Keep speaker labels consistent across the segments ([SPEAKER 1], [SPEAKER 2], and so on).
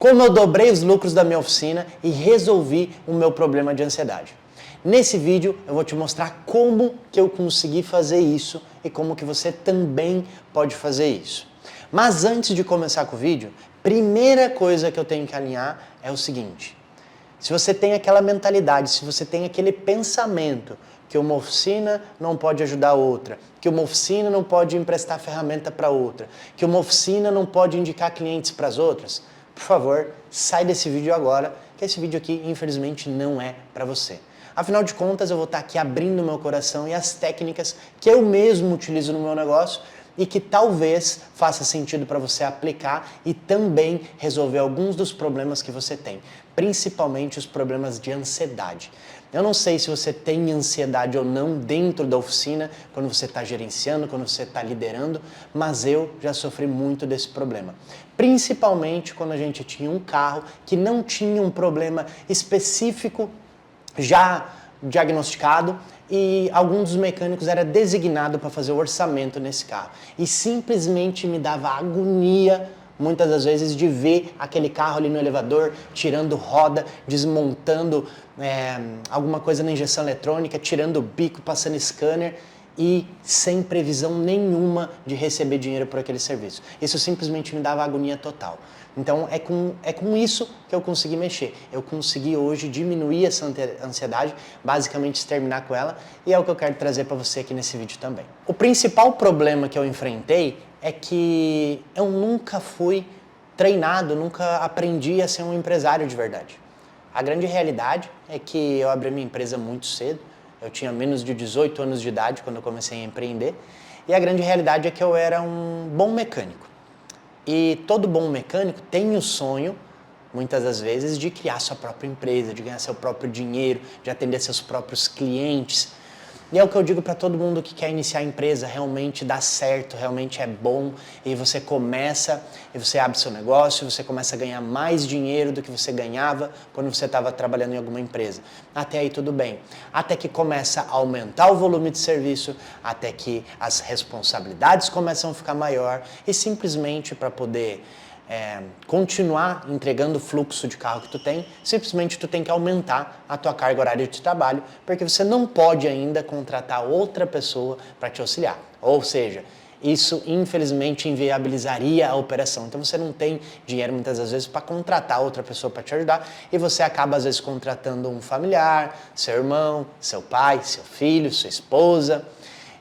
[SPEAKER 1] Como eu dobrei os lucros da minha oficina e resolvi o meu problema de ansiedade. Nesse vídeo eu vou te mostrar como que eu consegui fazer isso e como que você também pode fazer isso. Mas antes de começar com o vídeo, primeira coisa que eu tenho que alinhar é o seguinte: se você tem aquela mentalidade, se você tem aquele pensamento que uma oficina não pode ajudar outra, que uma oficina não pode emprestar ferramenta para outra, que uma oficina não pode indicar clientes para as outras, por favor, sai desse vídeo agora, que esse vídeo aqui, infelizmente, não é para você. Afinal de contas, eu vou estar aqui abrindo meu coração e as técnicas que eu mesmo utilizo no meu negócio e que talvez faça sentido para você aplicar e também resolver alguns dos problemas que você tem, principalmente os problemas de ansiedade. Eu não sei se você tem ansiedade ou não dentro da oficina, quando você está gerenciando, quando você está liderando, mas eu já sofri muito desse problema. Principalmente quando a gente tinha um carro que não tinha um problema específico já diagnosticado e algum dos mecânicos era designado para fazer o orçamento nesse carro. E simplesmente me dava agonia, muitas das vezes, de ver aquele carro ali no elevador, tirando roda, desmontando alguma coisa na injeção eletrônica, tirando o bico, passando scanner e sem previsão nenhuma de receber dinheiro por aquele serviço. Isso simplesmente me dava agonia total. Então é com isso que eu consegui mexer. Eu consegui hoje diminuir essa ansiedade, basicamente exterminar com ela, e é o que eu quero trazer para você aqui nesse vídeo também. O principal problema que eu enfrentei é que eu nunca fui treinado, nunca aprendi a ser um empresário de verdade. A grande realidade é que eu abri minha empresa muito cedo. Eu tinha menos de 18 anos de idade quando eu comecei a empreender. E a grande realidade é que eu era um bom mecânico. E todo bom mecânico tem o sonho, muitas das vezes, de criar sua própria empresa, de ganhar seu próprio dinheiro, de atender seus próprios clientes. E é o que eu digo para todo mundo que quer iniciar a empresa, realmente dá certo, realmente é bom, e você começa, e você abre seu negócio, e você começa a ganhar mais dinheiro do que você ganhava quando você estava trabalhando em alguma empresa. Até aí tudo bem. Até que começa a aumentar o volume de serviço, até que as responsabilidades começam a ficar maior, e simplesmente para poder continuar entregando o fluxo de carro que tu tem, simplesmente tu tem que aumentar a tua carga horária de trabalho, porque você não pode ainda contratar outra pessoa para te auxiliar. Ou seja, isso infelizmente inviabilizaria a operação. Então você não tem dinheiro muitas das vezes para contratar outra pessoa para te ajudar e você acaba às vezes contratando um familiar, seu irmão, seu pai, seu filho, sua esposa,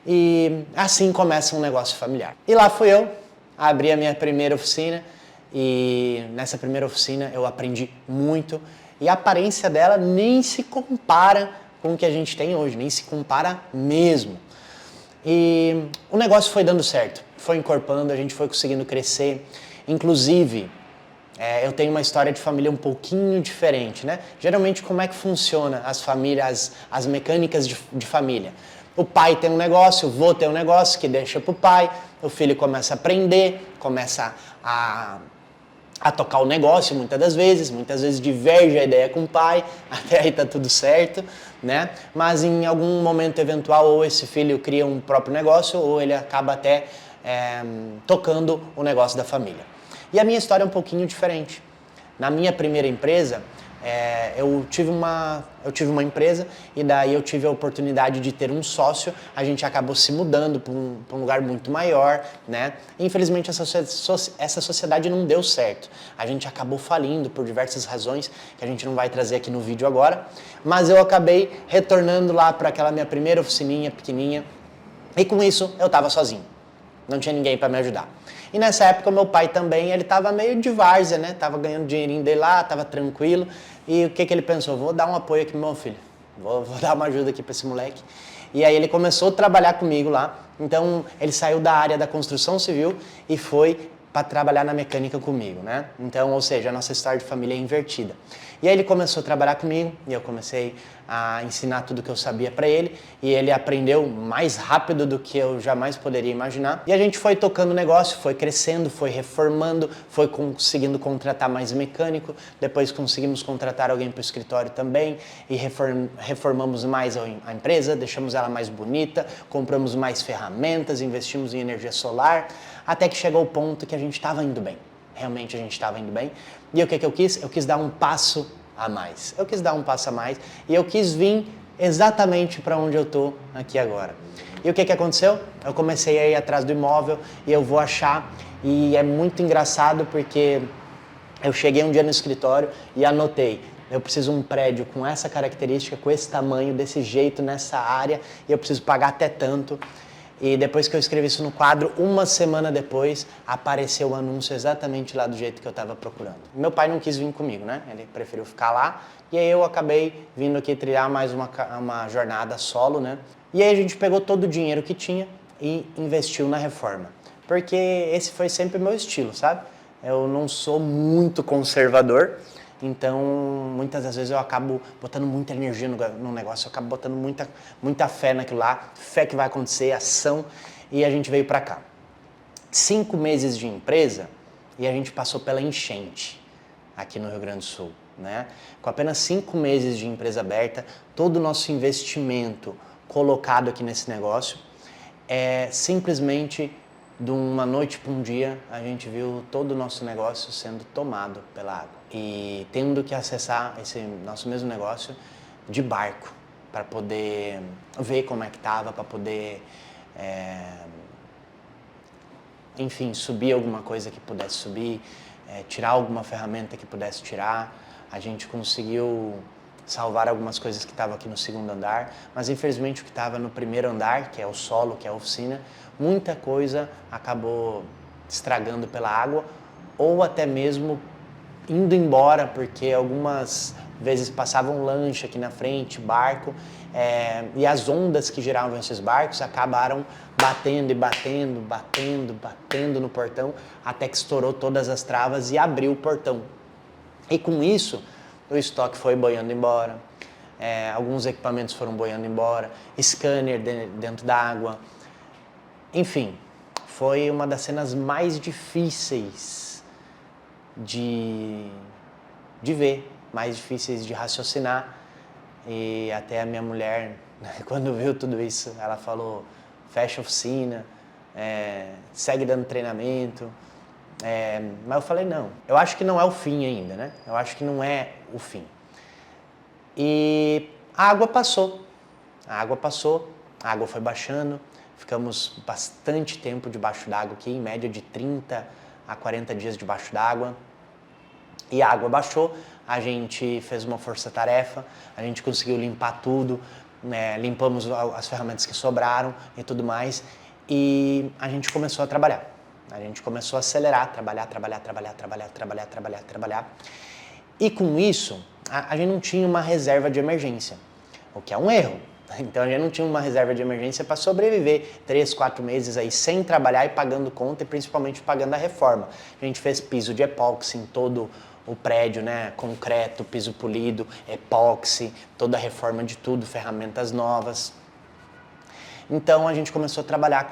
[SPEAKER 1] e assim começa um negócio familiar. E lá fui eu, abri a minha primeira oficina. E nessa primeira oficina eu aprendi muito e a aparência dela nem se compara com o que a gente tem hoje, nem se compara mesmo. E o negócio foi dando certo, foi encorpando, a gente foi conseguindo crescer. Inclusive, eu tenho uma história de família um pouquinho diferente, né? Geralmente, como é que funciona as famílias, as mecânicas de família? O pai tem um negócio, o vô tem um negócio que deixa pro pai, o filho começa a aprender, começa a tocar o negócio muitas vezes diverge a ideia com o pai, até aí tá tudo certo, né? Mas em algum momento eventual, ou esse filho cria um próprio negócio, ou ele acaba até tocando o negócio da família. E a minha história é um pouquinho diferente. Na minha primeira empresa, eu tive uma empresa e daí eu tive a oportunidade de ter um sócio. A gente acabou se mudando para um lugar muito maior, né? Infelizmente essa sociedade não deu certo. A gente acabou falindo por diversas razões que a gente não vai trazer aqui no vídeo agora, mas eu acabei retornando lá para aquela minha primeira oficininha pequenininha e com isso eu estava sozinho. Não tinha ninguém para me ajudar. E nessa época o meu pai também, ele estava meio de várzea, né? Tava ganhando dinheirinho dele lá, tava tranquilo. E o que ele pensou? Vou dar um apoio aqui pro meu filho. Vou dar uma ajuda aqui para esse moleque. E aí ele começou a trabalhar comigo lá. Então ele saiu da área da construção civil e foi para trabalhar na mecânica comigo, né? Então, ou seja, a nossa história de família é invertida. E aí ele começou a trabalhar comigo e eu comecei a ensinar tudo que eu sabia para ele e ele aprendeu mais rápido do que eu jamais poderia imaginar. E a gente foi tocando o negócio, foi crescendo, foi reformando, foi conseguindo contratar mais mecânico, depois conseguimos contratar alguém para o escritório também e reformamos mais a empresa, deixamos ela mais bonita, compramos mais ferramentas, investimos em energia solar, até que chegou o ponto que a gente estava indo bem. Realmente a gente estava indo bem E o que eu quis? Eu quis dar um passo a mais. Eu quis dar um passo a mais e eu quis vir exatamente para onde eu tô aqui agora. E o que aconteceu? Eu comecei a ir atrás do imóvel e eu vou achar, e é muito engraçado porque eu cheguei um dia no escritório e anotei: eu preciso de um prédio com essa característica, com esse tamanho, desse jeito, nessa área, e eu preciso pagar até tanto. E depois que eu escrevi isso no quadro, uma semana depois, apareceu o anúncio exatamente lá do jeito que eu estava procurando. Meu pai não quis vir comigo, né? Ele preferiu ficar lá. E aí eu acabei vindo aqui trilhar mais uma jornada solo, né? E aí a gente pegou todo o dinheiro que tinha e investiu na reforma. Porque esse foi sempre o meu estilo, sabe? Eu não sou muito conservador. Então, muitas das vezes eu acabo botando muita energia no negócio, eu acabo botando muita fé naquilo lá, fé que vai acontecer, ação, e a gente veio pra cá. 5 meses de empresa e a gente passou pela enchente aqui no Rio Grande do Sul, né? Com apenas 5 meses de empresa aberta, todo o nosso investimento colocado aqui nesse negócio, simplesmente de uma noite para um dia, a gente viu todo o nosso negócio sendo tomado pela água. E tendo que acessar esse nosso mesmo negócio de barco, para poder ver como é que estava, para poder, enfim, subir alguma coisa que pudesse subir, tirar alguma ferramenta que pudesse tirar. A gente conseguiu salvar algumas coisas que estavam aqui no segundo andar, mas infelizmente o que estava no primeiro andar, que é o solo, que é a oficina, muita coisa acabou estragando pela água ou até mesmo indo embora, porque algumas vezes passava um lanche aqui na frente, barco, e as ondas que geravam esses barcos acabaram batendo no portão, até que estourou todas as travas e abriu o portão. E com isso, o estoque foi boiando embora, alguns equipamentos foram boiando embora, scanner dentro da água. Enfim, foi uma das cenas mais difíceis de ver, mais difíceis de raciocinar. E até a minha mulher, quando viu tudo isso, ela falou: fecha a oficina, segue dando treinamento. Mas eu falei: não, eu acho que não é o fim ainda, né? Eu acho que não é o fim. E a água passou, a água foi baixando, ficamos bastante tempo debaixo d'água aqui, em média de 30 a 40 dias debaixo d'água. E a água baixou, a gente fez uma força-tarefa, a gente conseguiu limpar tudo, limpamos as ferramentas que sobraram e tudo mais, e a gente começou a trabalhar. A gente começou a acelerar, trabalhar. E com isso, a gente não tinha uma reserva de emergência, o que é um erro. Então a gente não tinha uma reserva de emergência para sobreviver 3, 4 meses aí sem trabalhar e pagando conta e principalmente pagando a reforma. A gente fez piso de epóxi em todo o prédio, né? Concreto, piso polido, epóxi, toda a reforma de tudo, ferramentas novas. Então a gente começou a trabalhar,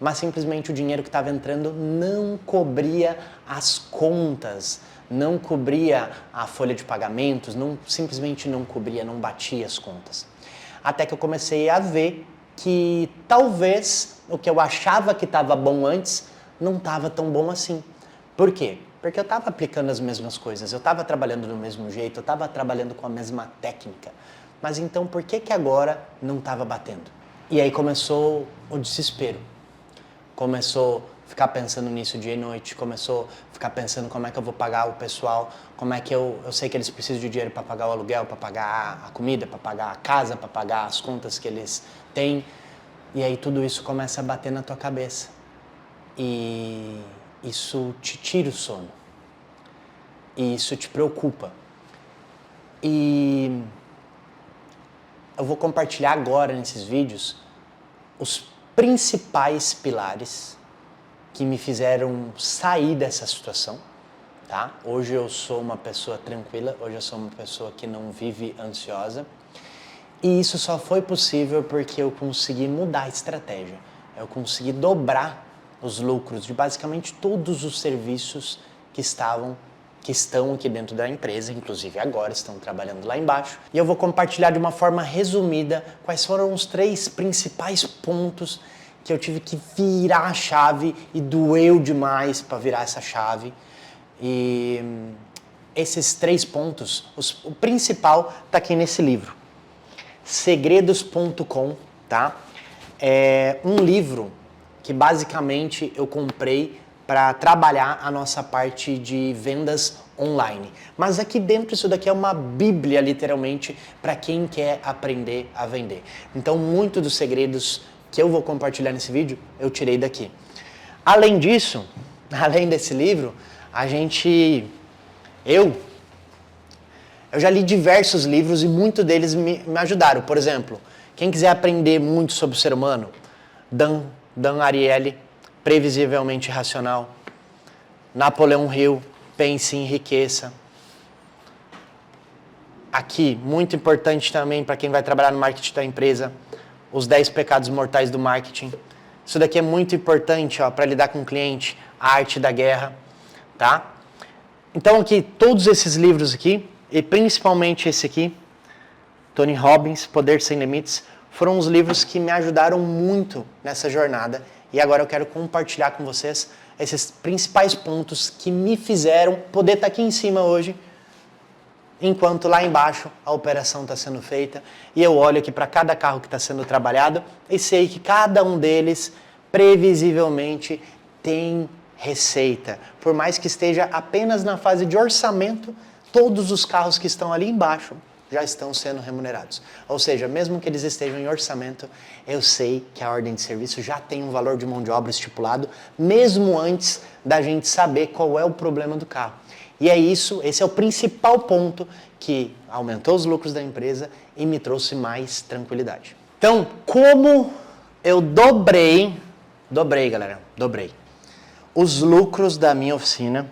[SPEAKER 1] mas simplesmente o dinheiro que estava entrando não cobria as contas, não cobria a folha de pagamentos, simplesmente não cobria, não batia as contas. Até que eu comecei a ver que talvez o que eu achava que estava bom antes não estava tão bom assim. Por quê? Porque eu estava aplicando as mesmas coisas, eu estava trabalhando do mesmo jeito, eu estava trabalhando com a mesma técnica. Mas então por que agora não estava batendo? E aí começou o desespero. Começou a ficar pensando nisso dia e noite, começou a ficar pensando como é que eu vou pagar o pessoal, como é que eu sei que eles precisam de dinheiro para pagar o aluguel, para pagar a comida, para pagar a casa, para pagar as contas que eles têm. E aí tudo isso começa a bater na tua cabeça. E isso te tira o sono. E isso te preocupa. E eu vou compartilhar agora nesses vídeos os principais pilares que me fizeram sair dessa situação, tá? Hoje eu sou uma pessoa tranquila, hoje eu sou uma pessoa que não vive ansiosa. E isso só foi possível porque eu consegui mudar a estratégia. Eu consegui dobrar os lucros de basicamente todos os serviços que estão aqui dentro da empresa, inclusive agora estão trabalhando lá embaixo. E eu vou compartilhar de uma forma resumida quais foram os 3 principais pontos que eu tive que virar a chave e doeu demais para virar essa chave. E esses 3 pontos, o principal está aqui nesse livro. Segredos.com, tá? É um livro que basicamente eu comprei para trabalhar a nossa parte de vendas online. Mas aqui dentro isso daqui é uma bíblia, literalmente, para quem quer aprender a vender. Então, muito dos segredos que eu vou compartilhar nesse vídeo, eu tirei daqui. Além disso, além desse livro, eu já li diversos livros e muitos deles me ajudaram. Por exemplo, quem quiser aprender muito sobre o ser humano, Dan Ariely, Previsivelmente Racional, Napoleão Hill, Pense e Enriqueça. Aqui, muito importante também para quem vai trabalhar no marketing da empresa, Os 10 Pecados Mortais do Marketing. Isso daqui é muito importante para lidar com o cliente, A Arte da Guerra, tá? Então aqui, todos esses livros aqui, e principalmente esse aqui, Tony Robbins, Poder Sem Limites, foram os livros que me ajudaram muito nessa jornada. E agora eu quero compartilhar com vocês esses principais pontos que me fizeram poder estar aqui em cima hoje, enquanto lá embaixo a operação está sendo feita. E eu olho aqui para cada carro que está sendo trabalhado e sei que cada um deles, previsivelmente, tem receita. Por mais que esteja apenas na fase de orçamento, todos os carros que estão ali embaixo já estão sendo remunerados. Ou seja, mesmo que eles estejam em orçamento, eu sei que a ordem de serviço já tem um valor de mão de obra estipulado, mesmo antes da gente saber qual é o problema do carro. E é isso, esse é o principal ponto que aumentou os lucros da empresa e me trouxe mais tranquilidade. Então, como eu dobrei, galera, os lucros da minha oficina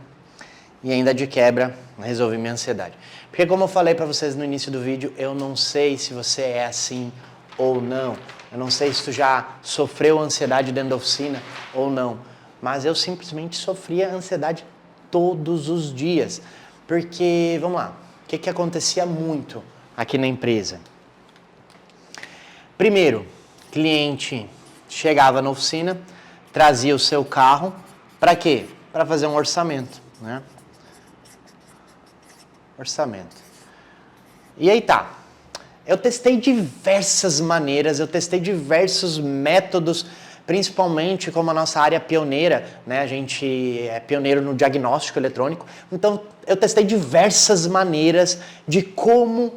[SPEAKER 1] e ainda de quebra resolvi minha ansiedade. Porque como eu falei para vocês no início do vídeo, eu não sei se você é assim ou não. Eu não sei se tu já sofreu ansiedade dentro da oficina ou não. Mas eu simplesmente sofria ansiedade todos os dias. Porque, vamos lá, o que acontecia muito aqui na empresa? Primeiro, cliente chegava na oficina, trazia o seu carro, para quê? Para fazer um orçamento, né? Orçamento. E aí tá. Eu testei diversas maneiras, eu testei diversos métodos, principalmente como a nossa área pioneira, né? A gente é pioneiro no diagnóstico eletrônico. Então, eu testei diversas maneiras de como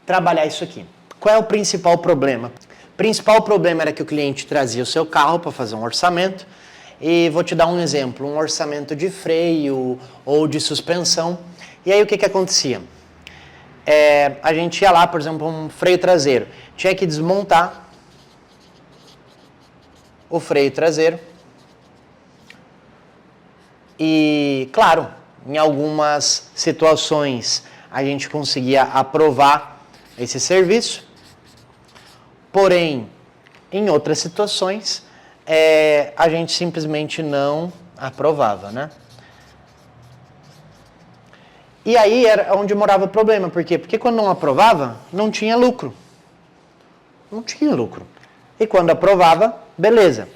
[SPEAKER 1] trabalhar isso aqui. Qual é o principal problema? O principal problema era que o cliente trazia o seu carro para fazer um orçamento. E vou te dar um exemplo, um orçamento de freio ou de suspensão. E aí o que acontecia? A gente ia lá, por exemplo, um freio traseiro. Tinha que desmontar o freio traseiro. E, claro, em algumas situações a gente conseguia aprovar esse serviço. Porém, em outras situações, a gente simplesmente não aprovava, né? E aí era onde morava o problema. Por quê? Porque quando não aprovava, não tinha lucro. Não tinha lucro. E quando aprovava, beleza.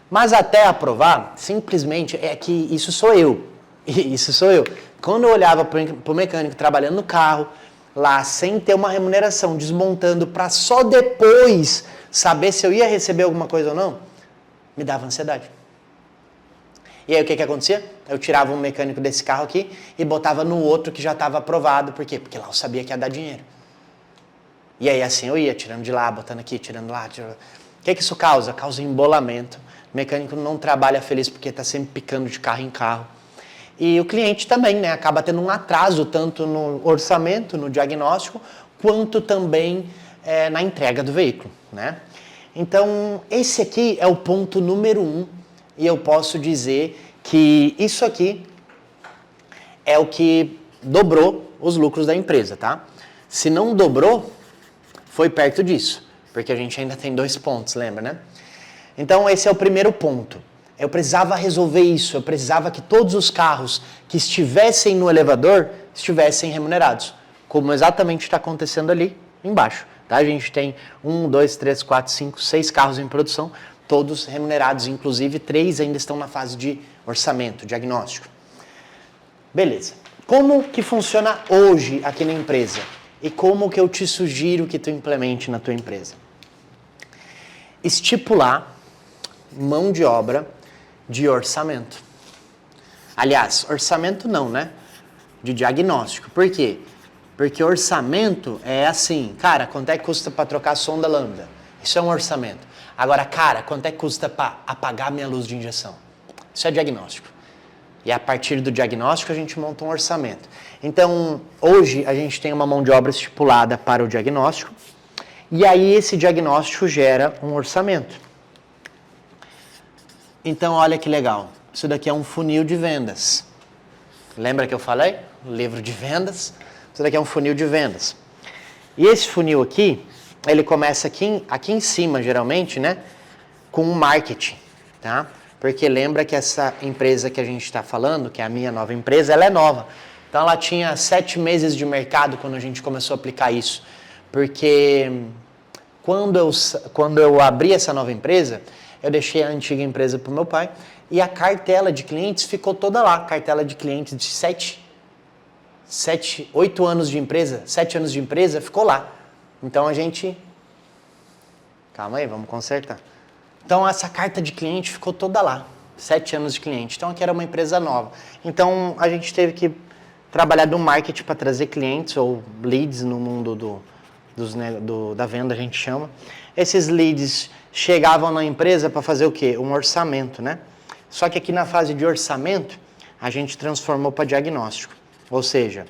[SPEAKER 1] Mas até aprovar, simplesmente é que isso sou eu. Isso sou eu. Quando eu olhava para o mecânico trabalhando no carro, lá sem ter uma remuneração, desmontando para só depois saber se eu ia receber alguma coisa ou não, me dava ansiedade. E aí o que acontecia? Eu tirava um mecânico desse carro aqui e botava no outro que já estava aprovado. Por quê? Porque lá eu sabia que ia dar dinheiro. E aí assim eu ia, tirando de lá, botando aqui, tirando lá. Tirando... O que isso causa? Causa embolamento. O mecânico não trabalha feliz porque está sempre picando de carro em carro. E o cliente também, né? Acaba tendo um atraso tanto no orçamento, no diagnóstico, quanto também na entrega do veículo, né? Então, esse aqui é o ponto número 1. E eu posso dizer que isso aqui é o que dobrou os lucros da empresa, tá? Se não dobrou, foi perto disso. Porque a gente ainda tem 2 pontos, lembra, né? Então, esse é o primeiro ponto. Eu precisava resolver isso. Eu precisava que todos os carros que estivessem no elevador estivessem remunerados. Como exatamente está acontecendo ali embaixo. Tá? A gente tem 1, 2, 3, 4, 5, 6 carros em produção. Todos remunerados, inclusive 3 ainda estão na fase de orçamento, diagnóstico. Beleza. Como que funciona hoje aqui na empresa? E como que eu te sugiro que tu implemente na tua empresa? Estipular mão de obra de orçamento. Aliás, orçamento não, né? De diagnóstico. Por quê? Porque orçamento é assim, cara, quanto é que custa para trocar a sonda lambda? Isso é um orçamento. Agora, cara, quanto é que custa para apagar minha luz de injeção? Isso é diagnóstico. E a partir do diagnóstico a gente monta um orçamento. Então, hoje a gente tem uma mão de obra estipulada para o diagnóstico, e aí esse diagnóstico gera um orçamento. Então, olha que legal. Isso daqui é um funil de vendas. Lembra que eu falei? Livro de vendas. Isso daqui é um funil de vendas. E esse funil aqui, ele começa aqui em cima, geralmente, né? Com um marketing, tá? Porque lembra que essa empresa que a gente está falando, que é a minha nova empresa, ela é nova. Então, ela tinha 7 meses de mercado quando a gente começou a aplicar isso. Porque quando eu abri essa nova empresa, eu deixei a antiga empresa para o meu pai e a cartela de clientes ficou toda lá. Cartela de clientes de 8 anos de empresa, 7 anos de empresa, ficou lá. Então a gente... Calma aí, vamos consertar. Então essa carta de cliente ficou toda lá. 7 anos de cliente. Então aqui era uma empresa nova. Então a gente teve que trabalhar do marketing para trazer clientes ou leads no mundo da venda, a gente chama. Esses leads chegavam na empresa para fazer o quê? Um orçamento, né? Só que aqui na fase de orçamento, a gente transformou para diagnóstico. Ou seja,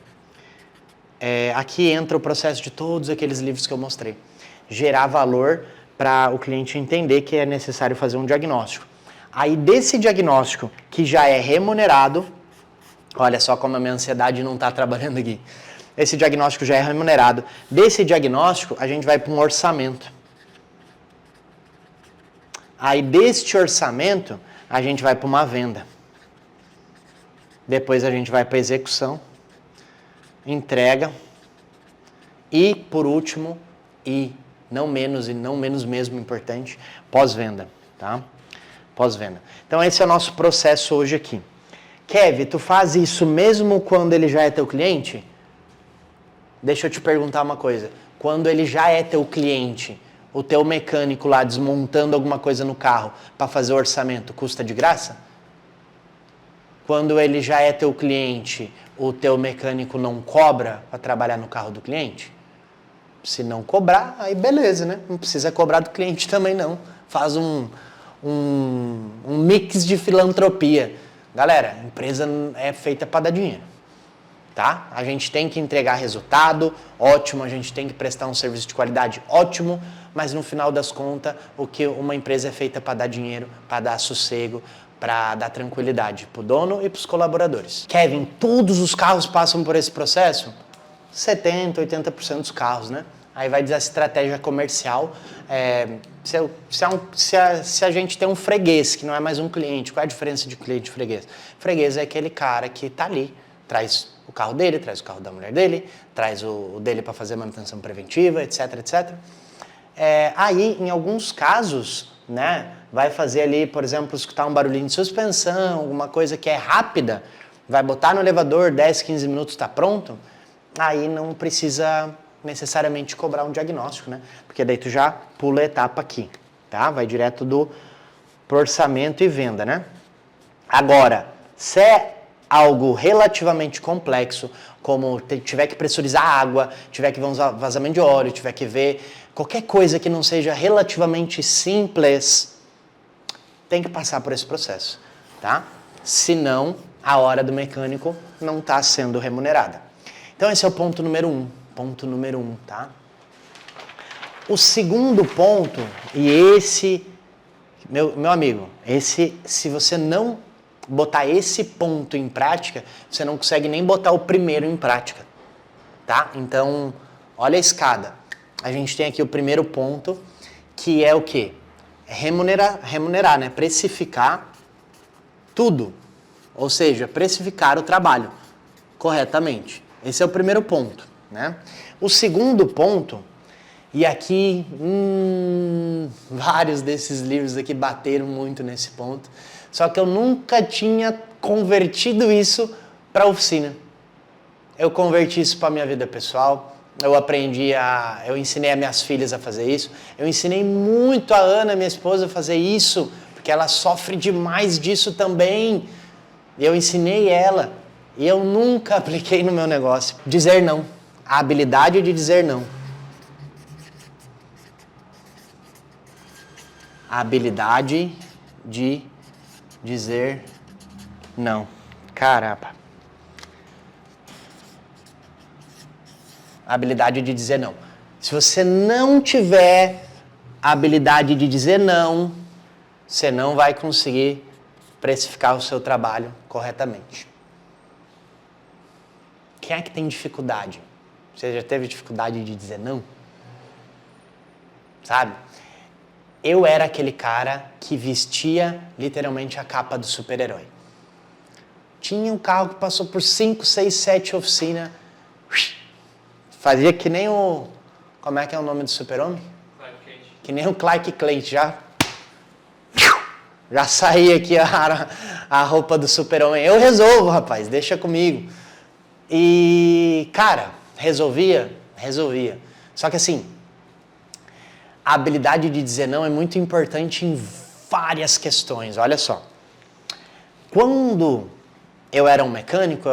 [SPEAKER 1] aqui entra o processo de todos aqueles livros que eu mostrei. Gerar valor para o cliente entender que é necessário fazer um diagnóstico. Aí desse diagnóstico, que já é remunerado, olha só como a minha ansiedade não está trabalhando aqui. Esse diagnóstico já é remunerado. Desse diagnóstico, a gente vai para um orçamento. Aí deste orçamento, a gente vai para uma venda. Depois a gente vai para execução, entrega e, por último, e não menos mesmo importante, pós-venda, tá? Pós-venda. Então esse é o nosso processo hoje aqui. Kevin, tu faz isso mesmo quando ele já é teu cliente? Deixa eu te perguntar uma coisa. Quando ele já é teu cliente, o teu mecânico lá desmontando alguma coisa no carro para fazer o orçamento, custa de graça? Quando ele já é teu cliente, o teu mecânico não cobra para trabalhar no carro do cliente? Se não cobrar, aí beleza, né? Não precisa cobrar do cliente também não. Faz um mix de filantropia. Galera, a empresa é feita para dar dinheiro. Tá? A gente tem que entregar resultado, ótimo, a gente tem que prestar um serviço de qualidade, ótimo, mas no final das contas, o que uma empresa é feita para dar dinheiro, para dar sossego, para dar tranquilidade para o dono e para os colaboradores. Kevin, todos os carros passam por esse processo? 70%, 80% dos carros, né? Aí vai dizer a estratégia comercial. Se a gente tem um freguês, que não é mais um cliente, qual é a diferença de cliente e freguês? Freguês é aquele cara que está ali, traz o carro dele, traz o carro da mulher dele, traz o dele para fazer manutenção preventiva, etc, etc. Aí, em alguns casos, né, vai fazer ali, por exemplo, escutar um barulhinho de suspensão, alguma coisa que é rápida, vai botar no elevador, 10, 15 minutos está pronto, aí não precisa necessariamente cobrar um diagnóstico, né? Porque daí tu já pula a etapa aqui, tá? Vai direto pro orçamento e venda, né? Agora, se é algo relativamente complexo, como tiver que pressurizar água, tiver que ver um vazamento de óleo, tiver que ver qualquer coisa que não seja relativamente simples, tem que passar por esse processo, tá? Senão, a hora do mecânico não está sendo remunerada. Então esse é o ponto número 1. Ponto número 1, tá? O segundo ponto, e esse, meu amigo, se você não botar esse ponto em prática, você não consegue nem botar o primeiro em prática, tá? Então, olha a escada. A gente tem aqui o primeiro ponto, que é o quê? Remunerar, né? Precificar tudo. Ou seja, precificar o trabalho corretamente. Esse é o primeiro ponto, né? O segundo ponto, e aqui vários desses livros aqui bateram muito nesse ponto, só que eu nunca tinha convertido isso para a oficina. Eu converti isso para a minha vida pessoal. Eu ensinei as minhas filhas a fazer isso. Eu ensinei muito a Ana, minha esposa, a fazer isso, porque ela sofre demais disso também. Eu ensinei ela e eu nunca apliquei no meu negócio. Dizer não. A habilidade de dizer não. A habilidade de dizer não. Caramba. A habilidade de dizer não. Se você não tiver a habilidade de dizer não, você não vai conseguir precificar o seu trabalho corretamente. Quem é que tem dificuldade? Você já teve dificuldade de dizer não? Sabe? Eu era aquele cara que vestia literalmente a capa do super-herói. Tinha um carro que passou por 5, 6, 7 oficinas. Fazia que nem o... Como é que é o nome do super-homem?
[SPEAKER 2] Clark Kent.
[SPEAKER 1] Que nem o Clark Kent, já saía aqui a roupa do super-homem. Eu resolvo, rapaz, deixa comigo. E, cara, resolvia. Só que assim, a habilidade de dizer não é muito importante em várias questões. Olha só. Quando eu era um mecânico,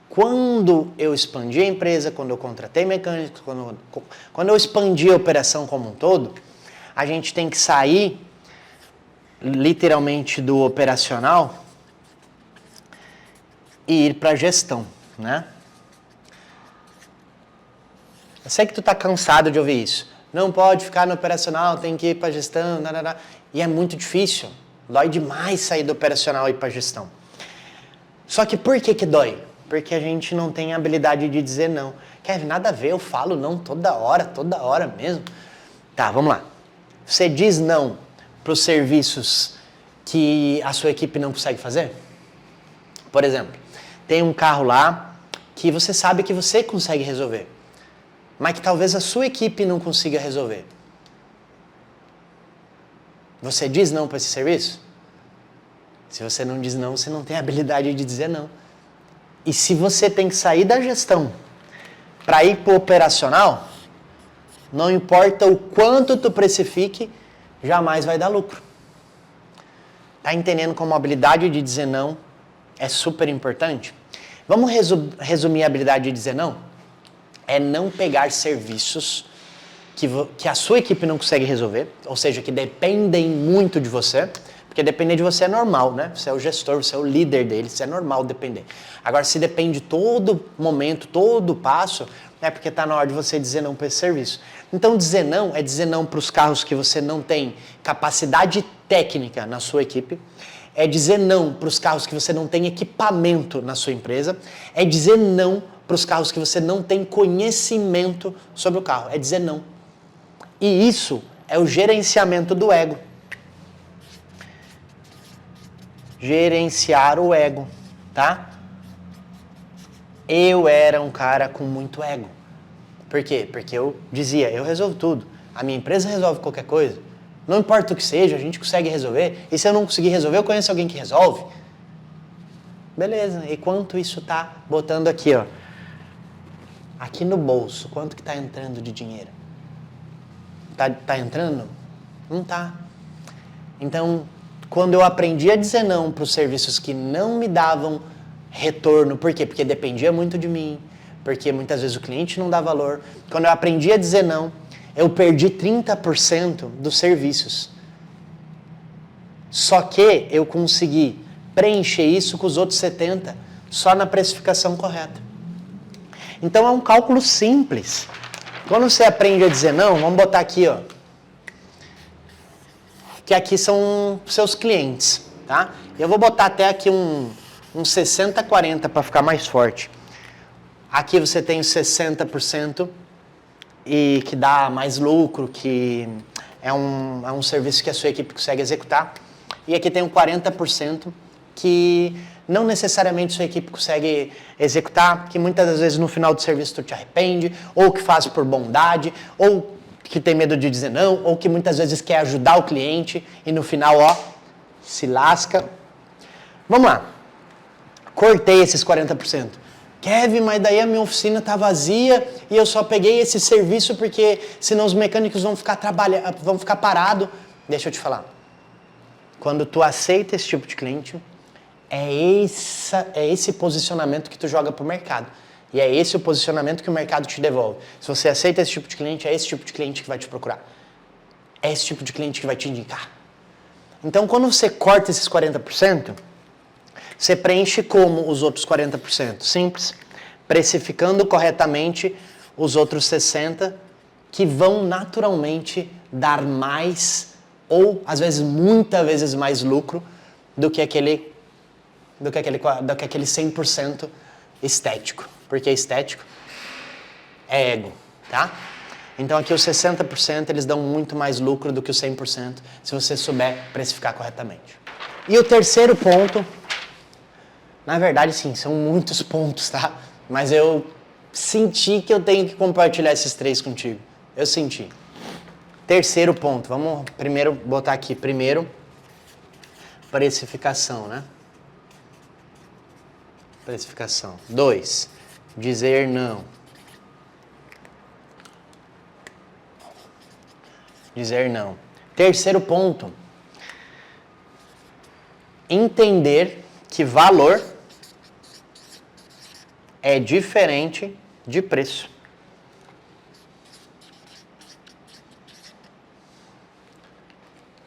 [SPEAKER 1] Quando eu expandi a empresa, quando eu contratei mecânicos, quando eu expandi a operação como um todo, a gente tem que sair literalmente do operacional e ir para a gestão, né? Eu sei que tu tá cansado de ouvir isso. Não pode ficar no operacional, tem que ir para a gestão, e é muito difícil. Dói demais sair do operacional e ir para a gestão. Só que por que dói? Porque a gente não tem a habilidade de dizer não. Kevin, nada a ver, eu falo não toda hora mesmo. Tá, vamos lá. Você diz não para os serviços que a sua equipe não consegue fazer? Por exemplo, tem um carro lá que você sabe que você consegue resolver, mas que talvez a sua equipe não consiga resolver. Você diz não para esse serviço? Se você não diz não, você não tem a habilidade de dizer não. E se você tem que sair da gestão para ir para o operacional, não importa o quanto tu precifique, jamais vai dar lucro. Tá entendendo como a habilidade de dizer não é super importante? Vamos resumir a habilidade de dizer não? É não pegar serviços que a sua equipe não consegue resolver, ou seja, que dependem muito de você. Porque depender de você é normal, né? Você é o gestor, você é o líder deles, é normal depender. Agora, se depende todo momento, todo passo, é porque está na hora de você dizer não para esse serviço. Então, dizer não é dizer não para os carros que você não tem capacidade técnica na sua equipe, é dizer não para os carros que você não tem equipamento na sua empresa, é dizer não para os carros que você não tem conhecimento sobre o carro, é dizer não. E isso é o gerenciamento do ego. Gerenciar o ego, tá? Eu era um cara com muito ego. Por quê? Porque eu dizia, eu resolvo tudo. A minha empresa resolve qualquer coisa. Não importa o que seja, a gente consegue resolver. E se eu não conseguir resolver, eu conheço alguém que resolve. Beleza, e quanto isso tá botando aqui, ó? Aqui no bolso, quanto que tá entrando de dinheiro? Tá entrando? Não tá. Então, quando eu aprendi a dizer não para os serviços que não me davam retorno, por quê? Porque dependia muito de mim, porque muitas vezes o cliente não dá valor. Quando eu aprendi a dizer não, eu perdi 30% dos serviços. Só que eu consegui preencher isso com os outros 70% só na precificação correta. Então é um cálculo simples. Quando você aprende a dizer não, vamos botar aqui, ó. Que aqui são seus clientes, tá? Eu vou botar até aqui um 60-40 para ficar mais forte. Aqui você tem 60% e que dá mais lucro, que é um serviço que a sua equipe consegue executar. E aqui tem um 40% que não necessariamente sua equipe consegue executar, que muitas das vezes no final do serviço tu te arrepende, ou que faz por bondade, ou que tem medo de dizer não, ou que muitas vezes quer ajudar o cliente e no final, ó, se lasca. Vamos lá. cortei esses 40%. Kevin, mas daí a minha oficina tá vazia e eu só peguei esse serviço porque senão os mecânicos vão ficar parados. Deixa eu te falar. Quando tu aceita esse tipo de cliente, é esse posicionamento que tu joga pro mercado. E é esse o posicionamento que o mercado te devolve. Se você aceita esse tipo de cliente, é esse tipo de cliente que vai te procurar. É esse tipo de cliente que vai te indicar. Então, quando você corta esses 40%, você preenche como os outros 40%? Simples. Precificando corretamente os outros 60%, que vão naturalmente dar mais, ou às vezes, muitas vezes mais lucro do que aquele 100% estético. Porque estético é ego, tá? Então aqui os 60% eles dão muito mais lucro do que os 100% se você souber precificar corretamente. E o terceiro ponto, na verdade sim, são muitos pontos, tá? Mas eu senti que eu tenho que compartilhar esses 3 contigo. Eu senti. Terceiro ponto, vamos primeiro botar aqui, precificação, né? Precificação. 2, dizer não. Dizer não. Terceiro ponto, entender que valor é diferente de preço.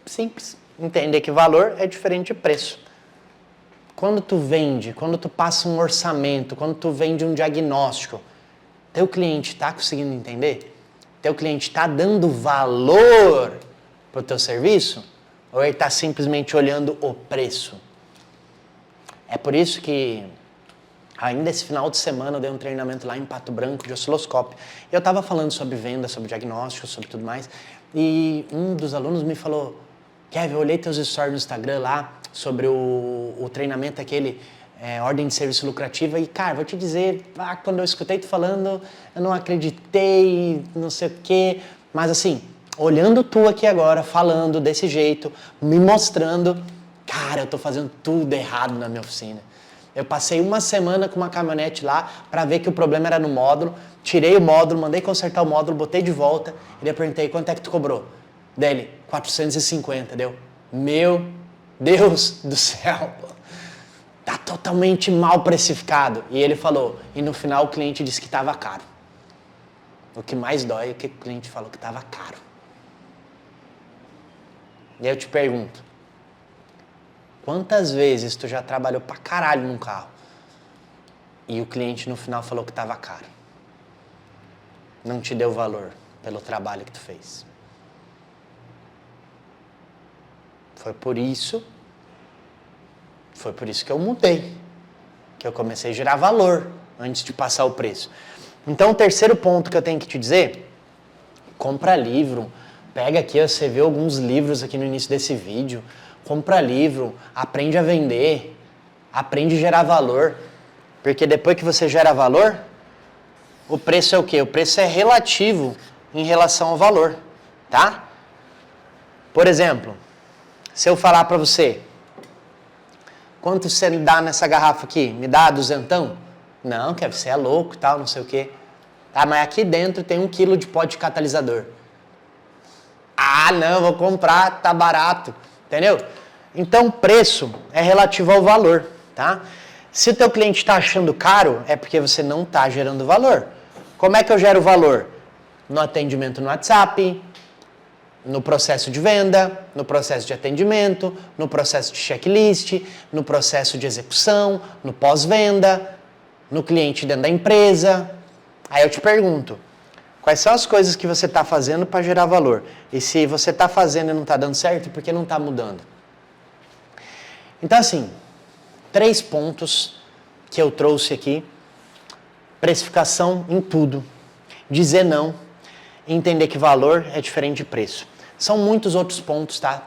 [SPEAKER 1] Simples. Entender que valor é diferente de preço. Quando tu vende, quando tu passa um orçamento, quando tu vende um diagnóstico, teu cliente está conseguindo entender? Teu cliente está dando valor para o teu serviço? Ou ele está simplesmente olhando o preço? É por isso que ainda esse final de semana eu dei um treinamento lá em Pato Branco de osciloscópio. Eu estava falando sobre venda, sobre diagnóstico, sobre tudo mais. E um dos alunos me falou, Kevin, eu olhei teus stories no Instagram lá sobre o treinamento aquele, ordem de serviço lucrativa. E, cara, vou te dizer, quando eu escutei tu falando, eu não acreditei, não sei o quê. Mas assim, olhando tu aqui agora, falando desse jeito, me mostrando, cara, eu tô fazendo tudo errado na minha oficina. Eu passei uma semana com uma caminhonete lá para ver que o problema era no módulo. Tirei o módulo, mandei consertar o módulo, botei de volta. E eu perguntei, quanto é que tu cobrou? Dele, 450, deu. Meu Deus do céu. Tá totalmente mal precificado. E ele falou, e no final o cliente disse que estava caro. O que mais dói é que o cliente falou que estava caro. E aí eu te pergunto, quantas vezes tu já trabalhou pra caralho num carro e o cliente no final falou que estava caro? Não te deu valor pelo trabalho que tu fez. Foi por isso que eu mudei, que eu comecei a gerar valor antes de passar o preço. Então o terceiro ponto que eu tenho que te dizer, compra livro, pega aqui, você vê alguns livros aqui no início desse vídeo, compra livro, aprende a vender, aprende a gerar valor, porque depois que você gera valor, o preço é o quê? O preço é relativo em relação ao valor, tá? Por exemplo, se eu falar pra você, quanto você me dá nessa garrafa aqui? Me dá 200? Não, Kevin, você é louco e tal, não sei o quê. Tá, mas aqui dentro tem 1 quilo de pó de catalisador. Ah, não, vou comprar, tá barato. Entendeu? Então, preço é relativo ao valor, tá? Se o teu cliente está achando caro, é porque você não está gerando valor. Como é que eu gero valor? No atendimento no WhatsApp, no processo de venda, no processo de atendimento, no processo de checklist, no processo de execução, no pós-venda, no cliente dentro da empresa. Aí eu te pergunto, quais são as coisas que você está fazendo para gerar valor? E se você está fazendo e não está dando certo, por que não está mudando? Então assim, 3 pontos que eu trouxe aqui. Precificação em tudo. Dizer não. Entender que valor é diferente de preço. São muitos outros pontos, tá?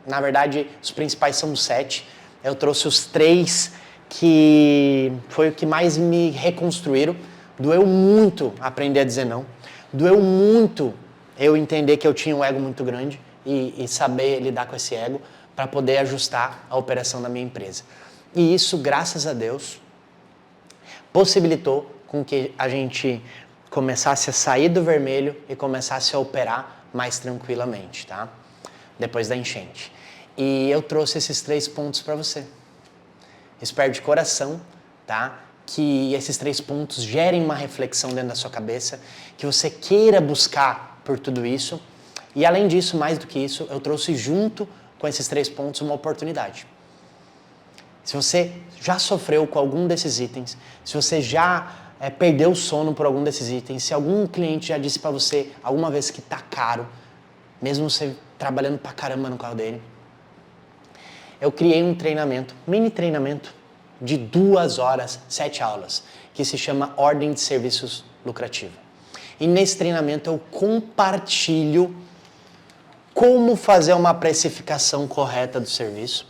[SPEAKER 1] Na verdade, os principais são 7. Eu trouxe os 3 que foi o que mais me reconstruíram. Doeu muito aprender a dizer não. Doeu muito eu entender que eu tinha um ego muito grande e saber lidar com esse ego para poder ajustar a operação da minha empresa. E isso, graças a Deus, possibilitou com que a gente começasse a sair do vermelho e começasse a operar mais tranquilamente, tá? Depois da enchente. E eu trouxe esses 3 pontos para você. Espero de coração, tá? Que esses 3 pontos gerem uma reflexão dentro da sua cabeça, que você queira buscar por tudo isso. E além disso, mais do que isso, eu trouxe junto com esses 3 pontos uma oportunidade. Se você já sofreu com algum desses itens, se você já perdeu o sono por algum desses itens, se algum cliente já disse para você alguma vez que tá caro, mesmo você trabalhando pra caramba no carro dele, eu criei um treinamento, mini treinamento, de 2 horas, 7 aulas, que se chama Ordem de Serviços Lucrativa. E nesse treinamento eu compartilho como fazer uma precificação correta do serviço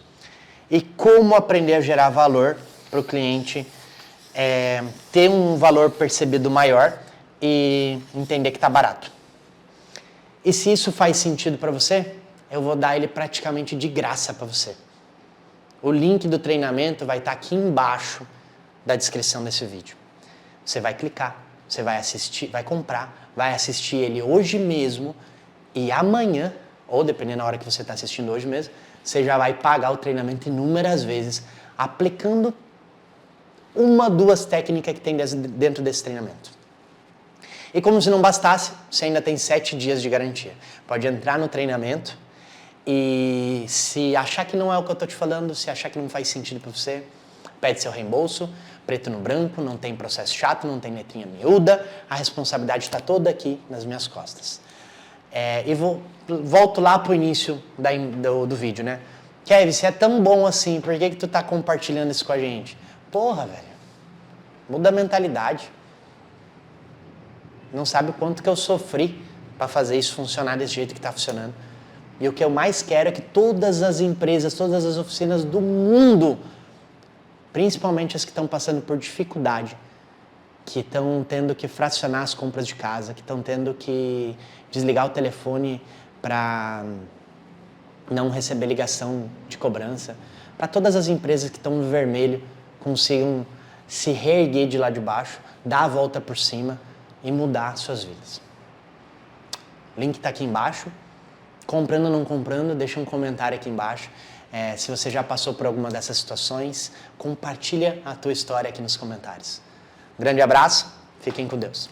[SPEAKER 1] e como aprender a gerar valor para o cliente, ter um valor percebido maior e entender que está barato. E se isso faz sentido para você, eu vou dar ele praticamente de graça para você. O link do treinamento vai estar aqui embaixo da descrição desse vídeo. Você vai clicar, você vai assistir, vai comprar, vai assistir ele hoje mesmo e amanhã, ou dependendo da hora que você está assistindo hoje mesmo, você já vai pagar o treinamento inúmeras vezes, aplicando 1, 2 técnicas que tem dentro desse treinamento. E como se não bastasse, você ainda tem 7 dias de garantia. Pode entrar no treinamento e se achar que não é o que eu estou te falando, se achar que não faz sentido para você, pede seu reembolso, preto no branco, não tem processo chato, não tem letrinha miúda, a responsabilidade está toda aqui nas minhas costas. E volto lá pro início do vídeo, né? Kevin, se é tão bom assim, por que tu tá compartilhando isso com a gente? Porra, velho, muda a mentalidade. Não sabe o quanto que eu sofri para fazer isso funcionar desse jeito que tá funcionando. E o que eu mais quero é que todas as empresas, todas as oficinas do mundo, principalmente as que estão passando por dificuldade, que estão tendo que fracionar as compras de casa, que estão tendo que desligar o telefone para não receber ligação de cobrança, para todas as empresas que estão no vermelho consigam se reerguer de lá de baixo, dar a volta por cima e mudar suas vidas. O link está aqui embaixo. Comprando ou não comprando, deixa um comentário aqui embaixo. Se você já passou por alguma dessas situações, compartilha a tua história aqui nos comentários. Grande abraço, fiquem com Deus.